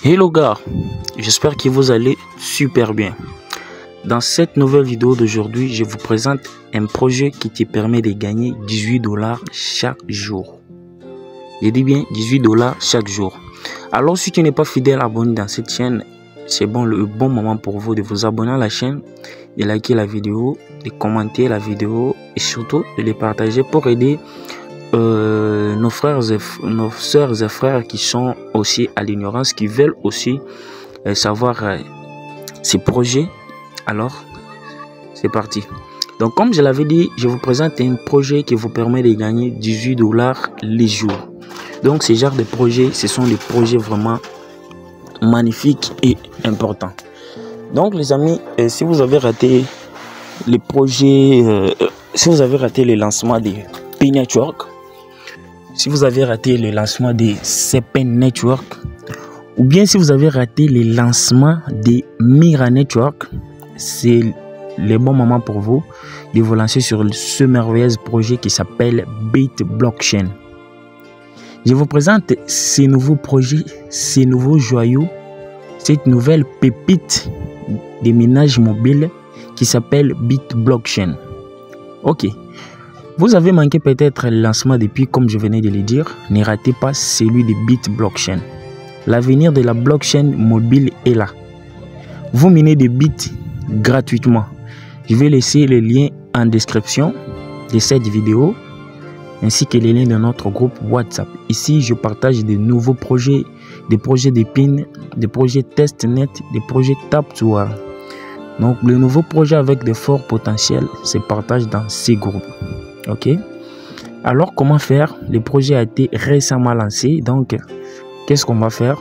Hello gars, j'espère que vous allez super bien. Dans cette nouvelle vidéo d'aujourd'hui, je vous présente un projet qui te permet de gagner 18 $ chaque jour. Je dis bien 18 $ chaque jour. Alors si tu n'es pas fidèle abonné dans cette chaîne, c'est le bon moment pour vous de vous abonner à la chaîne, de liker la vidéo, de commenter la vidéo et surtout de les partager pour aider nos sœurs et frères qui sont aussi à l'ignorance, qui veulent aussi savoir ces projets. Alors, c'est parti. Donc, comme je l'avais dit, je vous présente un projet qui vous permet de gagner 18 $ les jours. Donc, ce genre de projets, ce sont des projets vraiment magnifiques et importants. Donc, les amis, si vous avez raté les projets, si vous avez raté le lancement de P-Network, si vous avez raté le lancement de CP Network, ou bien si vous avez raté le lancement de Mira Network, c'est le bon moment pour vous de vous lancer sur ce merveilleux projet qui s'appelle Bit Blockchain. Je vous présente ces nouveaux projets, ces nouveaux joyaux, cette nouvelle pépite des ménages mobiles qui s'appelle Bit Blockchain. Ok. Vous avez manqué peut-être le lancement depuis, comme je venais de le dire, ne ratez pas celui de Bit Blockchain. L'avenir de la blockchain mobile est là. Vous minez des bits gratuitement. Je vais laisser le lien en description de cette vidéo ainsi que les liens de notre groupe WhatsApp. Ici, je partage de nouveaux projets, des projets de PIN, des projets testnet, des projets Tap2Earn. Donc, le nouveau projet avec de forts potentiels se partage dans ces groupes. Ok. Alors, comment faire? Le projet a été récemment lancé. Donc, qu'est-ce qu'on va faire?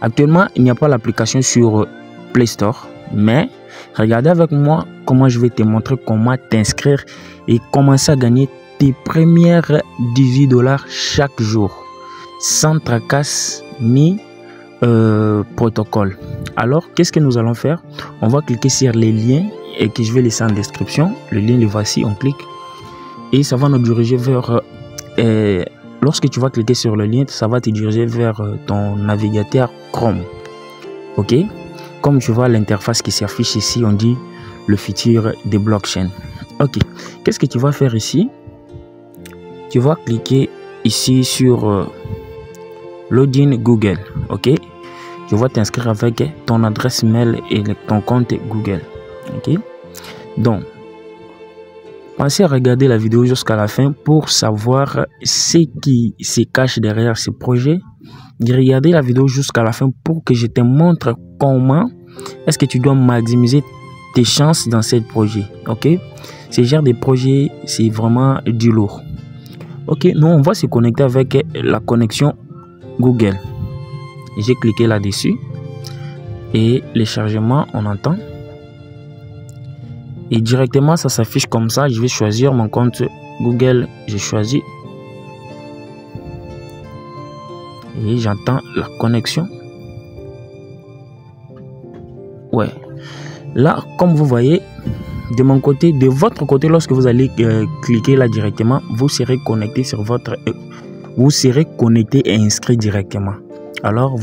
Actuellement, il n'y a pas l'application sur Play Store. Mais, regardez avec moi comment je vais te montrer comment t'inscrire et commencer à gagner tes premières 18 $ chaque jour. Sans tracasse ni protocole. Alors, qu'est-ce que nous allons faire? On va cliquer sur les liens et que je vais laisser en description. Le lien, le voici, on clique. Et ça va nous diriger vers... lorsque tu vas cliquer sur le lien, ça va te diriger vers ton navigateur Chrome. Ok. Comme tu vois l'interface qui s'affiche ici, on dit le futur des blockchains. Ok. Qu'est-ce que tu vas faire ici? Tu vas cliquer ici sur Login Google. Ok. Tu vas t'inscrire avec ton adresse mail et ton compte Google. Ok. Donc, pensez à regarder la vidéo jusqu'à la fin pour savoir ce qui se cache derrière ce projet. Regardez la vidéo jusqu'à la fin pour que je te montre comment est-ce que tu dois maximiser tes chances dans ce projet. Ok. Ce genre de projet, c'est vraiment du lourd. Ok. Nous, on va se connecter avec la connexion Google. J'ai cliqué là-dessus. Et le chargement, on entend. Et directement, ça s'affiche comme ça. Je vais choisir mon compte Google. J'ai choisi. Et j'entends la connexion. Ouais. Là, comme vous voyez, de mon côté, de votre côté, lorsque vous allez cliquer là directement, vous serez connecté sur votre... vous serez connecté et inscrit directement. Alors,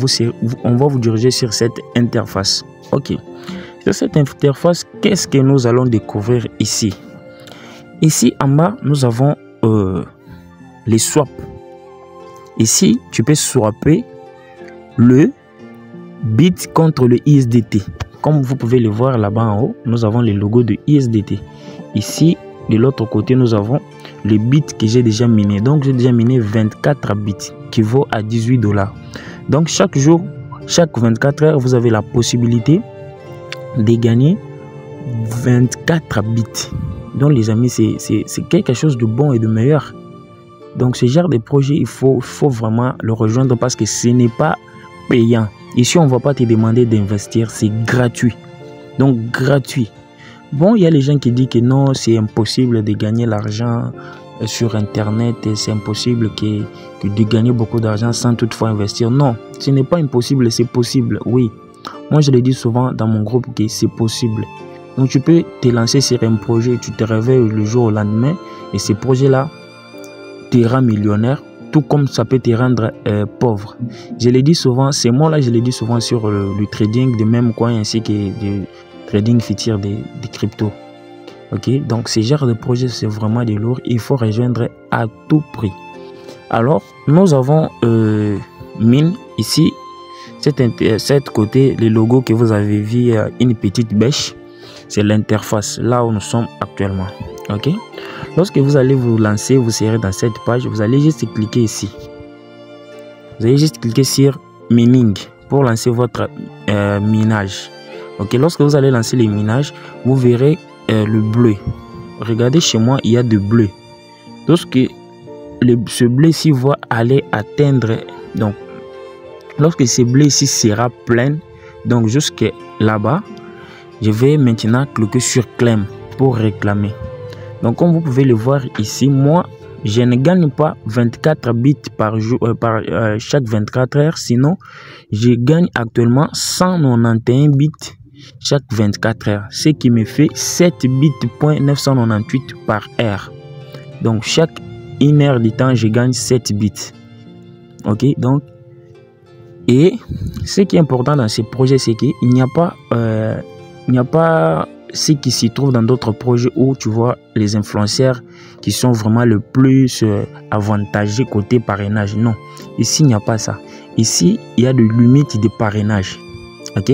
on va vous diriger sur cette interface. Ok. Sur cette interface, qu'est-ce que nous allons découvrir ici? Ici, en bas, nous avons les swaps. Ici, tu peux swapper le bit contre le USDT. Comme vous pouvez le voir là-bas en haut, nous avons le logo de USDT. Ici, de l'autre côté, nous avons le bit que j'ai déjà miné. Donc, j'ai déjà miné 24 bits qui vaut à 18 $. Donc, chaque jour, chaque 24 heures, vous avez la possibilité de gagner 24 bits. Donc les amis, c'est quelque chose de bon et de meilleur. Donc ce genre de projet, il faut vraiment le rejoindre parce que ce n'est pas payant. Ici, on ne va pas te demander d'investir, c'est gratuit. Donc gratuit. Bon, il y a les gens qui disent que non, c'est impossible de gagner l'argent sur Internet. C'est impossible de gagner beaucoup d'argent sans toutefois investir. Non, ce n'est pas impossible, c'est possible, oui. Moi, je le dis souvent dans mon groupe que c'est possible. Donc, tu peux te lancer sur un projet, tu te réveilles le jour au lendemain et ce projet-là te rend millionnaire tout comme ça peut te rendre pauvre. Je l'ai dit souvent, ces mots-là, je l'ai dit souvent sur le trading de même coin ainsi que du trading futur des cryptos. Ok, donc ce genre de projet, c'est vraiment de lourd. Il faut rejoindre à tout prix. Alors, nous avons mine ici. Cet côté, le logo que vous avez vu, une petite bêche, c'est l'interface, là où nous sommes actuellement. Ok. Lorsque vous allez vous lancer, vous serez dans cette page, vous allez juste cliquer ici. Vous allez juste cliquer sur mining pour lancer votre minage. Ok. Lorsque vous allez lancer les minages, vous verrez le bleu. Regardez chez moi, il y a de bleu. Lorsque ce bleu ici va aller atteindre, donc lorsque ce bleu ici sera plein, donc jusque là-bas, je vais maintenant cliquer sur claim pour réclamer. Donc comme vous pouvez le voir ici, moi je ne gagne pas 24 bits par jour, chaque 24 heures, sinon je gagne actuellement 191 bits chaque 24 heures, ce qui me fait 7 bits.998 par heure. Donc chaque 1 heure de temps je gagne 7 bits. Ok, donc et ce qui est important dans ces projets, c'est qu'il n'y a pas ce qui s'y trouve dans d'autres projets où tu vois les influenceurs qui sont vraiment le plus avantagés côté parrainage. Non, ici il n'y a pas ça. Ici il y a des limites de parrainage. Ok,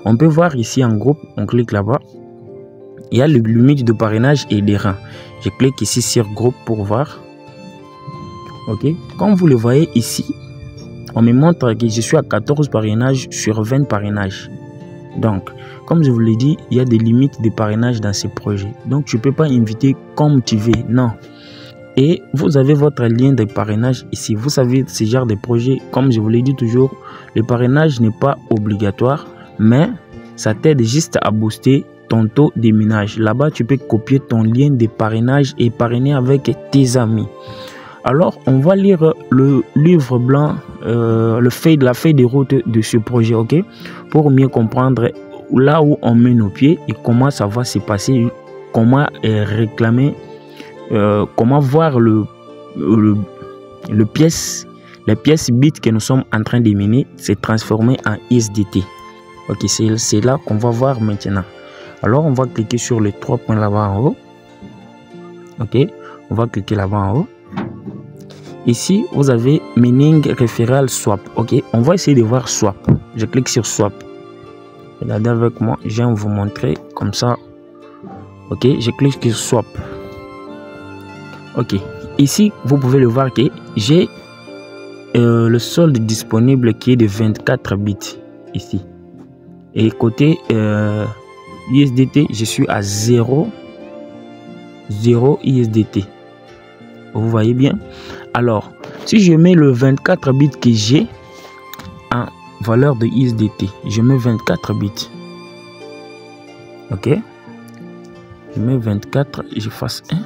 on peut voir ici en groupe, on clique là-bas, il y a les limites de parrainage et des rangs. Je clique ici sur groupe pour voir. Ok, comme vous le voyez ici, on me montre que je suis à 14 parrainages sur 20 parrainages. Donc, comme je vous l'ai dit, il y a des limites de parrainage dans ces projets. Donc, tu ne peux pas inviter comme tu veux. Non. Et vous avez votre lien de parrainage ici. Vous savez, ce genre de projet, comme je vous l'ai dit toujours, le parrainage n'est pas obligatoire, mais ça t'aide juste à booster ton taux de minage. Là-bas, tu peux copier ton lien de parrainage et parrainer avec tes amis. Alors, on va lire le livre blanc, la feuille de route de ce projet, ok, pour mieux comprendre là où on met nos pieds et comment ça va se passer, comment réclamer, comment voir les pièces bits que nous sommes en train de miner se transformer en USDT. Ok, c'est là qu'on va voir maintenant. Alors, on va cliquer sur les 3 points là-bas en haut. Ok, on va cliquer là-bas en haut. Ici, vous avez mining referral swap. Ok, on va essayer de voir swap. Je clique sur swap. Regardez avec moi, je viens vous montrer comme ça. Ok, je clique sur swap. Ok, ici, vous pouvez le voir que j'ai le solde disponible qui est de 24 bits ici. Et côté USDT, je suis à 0 USDT. Vous voyez bien. Alors, si je mets le 24 bits que j'ai en valeur de USDT, je mets 24 bits. Ok. Je mets 24, je fasse 1.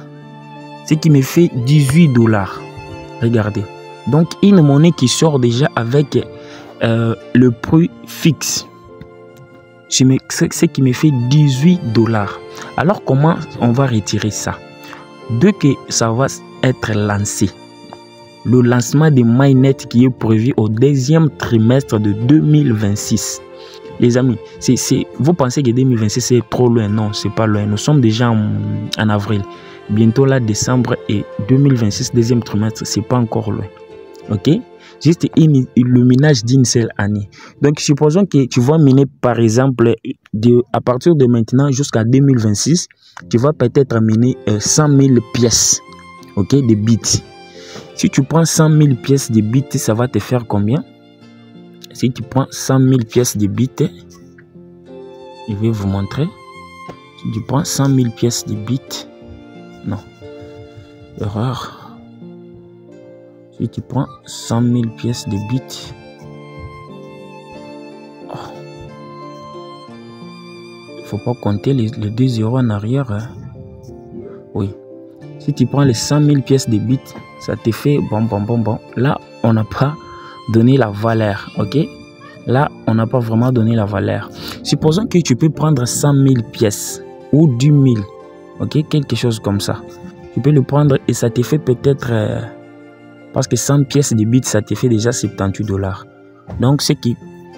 Ce qui me fait 18 $. Regardez. Donc, une monnaie qui sort déjà avec le prix fixe. Ce qui me fait 18 $. Alors, comment on va retirer ça? Dès que ça va être lancé, le lancement de Mainnet qui est prévu au 2e trimestre de 2026. Les amis, vous pensez que 2026 c'est trop loin? Non, c'est pas loin. Nous sommes déjà en avril. Bientôt là, décembre et 2026, 2e trimestre, c'est pas encore loin. Ok? Juste le minage d'une seule année. Donc, supposons que tu vas miner par exemple à partir de maintenant jusqu'à 2026, tu vas peut-être miner 100 000 pièces, ok, de bits. Si tu prends 100 000 pièces de bits, ça va te faire combien? Si tu prends 100 000 pièces de bits, je vais vous montrer. Si tu prends 100 000 pièces de bits, non, erreur. Si tu prends 100 000 pièces de bits, il ne faut pas compter les 2 zéros en arrière. Hein. Oui. Si tu prends les 100 000 pièces de bits, ça te fait bon. Là, on n'a pas donné la valeur. Ok? Là, on n'a pas vraiment donné la valeur. Supposons que tu peux prendre 100 000 pièces ou 10 000. Ok? Quelque chose comme ça. Tu peux le prendre et ça te fait peut-être Parce que 100 pièces de bits, ça te fait déjà 78 $. Donc, ce qui,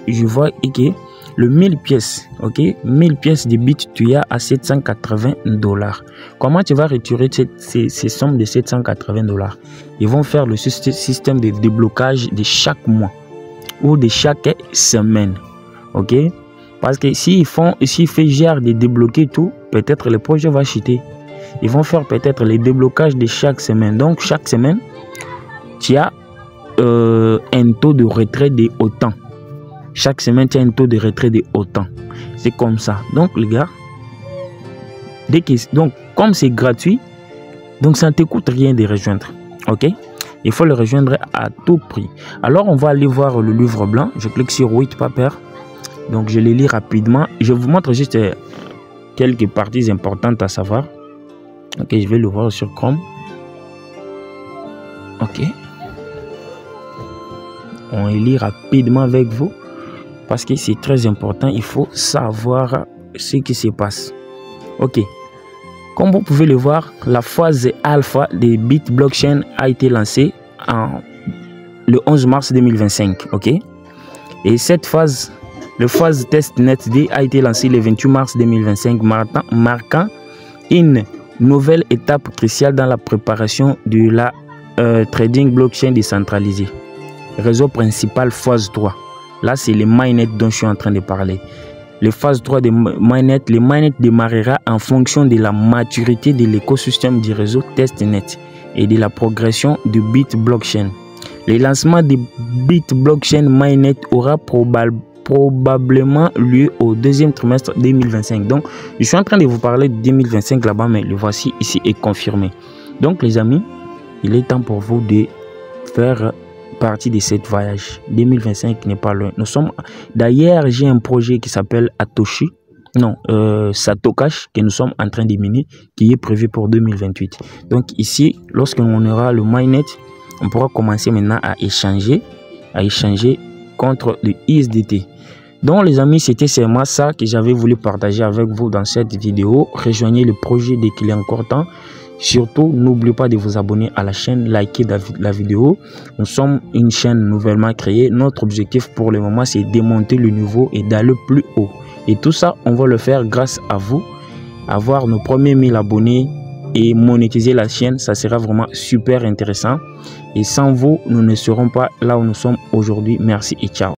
je vois est que le 1000 pièces, ok, 1000 pièces de bits, tu as à 780 $. Comment tu vas retirer ces sommes de 780 $? Ils vont faire le système de déblocage de chaque mois ou de chaque semaine, ok. Parce que s'ils fait genre de débloquer tout, peut-être le projet va chuter. Ils vont faire peut-être les déblocages de chaque semaine. Donc, chaque semaine, tu as un taux de retrait de autant. Chaque semaine, tu as un taux de retrait de autant. C'est comme ça. Donc, les gars, donc, comme c'est gratuit, donc ça ne te coûte rien de rejoindre. Ok? Il faut le rejoindre à tout prix. Alors, on va aller voir le livre blanc. Je clique sur White Paper. Donc, je les lis rapidement. Je vous montre juste quelques parties importantes à savoir. Ok, je vais le voir sur Chrome. Ok. On lit rapidement avec vous parce que c'est très important. Il faut savoir ce qui se passe. Ok. Comme vous pouvez le voir, la phase alpha de Bit Blockchain a été lancée le 11 mars 2025. Ok. Et cette phase, le phase testnet D a été lancée le 28 mars 2025, marquant une nouvelle étape cruciale dans la préparation de la trading blockchain décentralisé. Réseau principal phase 3. Là, c'est les mainnet dont je suis en train de parler. Les phases 3 des mainnet, les mainnet démarrera en fonction de la maturité de l'écosystème du réseau testnet et de la progression du Bit Blockchain. Le lancement du Bit Blockchain mainnet aura probablement lieu au deuxième trimestre 2025. Donc, je suis en train de vous parler de 2025 là-bas, mais le voici ici est confirmé. Donc, les amis, il est temps pour vous de faire partie de cette voyage. 2025 n'est pas loin. Nous sommes d'ailleurs, j'ai un projet qui s'appelle Satocash que nous sommes en train de miner, qui est prévu pour 2028. Donc ici, lorsqu'on aura le mainnet, on pourra commencer maintenant à échanger contre le USDT. Donc les amis, c'était seulement ça que j'avais voulu partager avec vous dans cette vidéo. Rejoignez le projet dès qu'il est encore temps. Surtout, n'oubliez pas de vous abonner à la chaîne, liker la vidéo. Nous sommes une chaîne nouvellement créée. Notre objectif pour le moment, c'est de monter le niveau et d'aller plus haut. Et tout ça, on va le faire grâce à vous. Avoir nos premiers 1000 abonnés et monétiser la chaîne, ça sera vraiment super intéressant. Et sans vous, nous ne serons pas là où nous sommes aujourd'hui. Merci et ciao.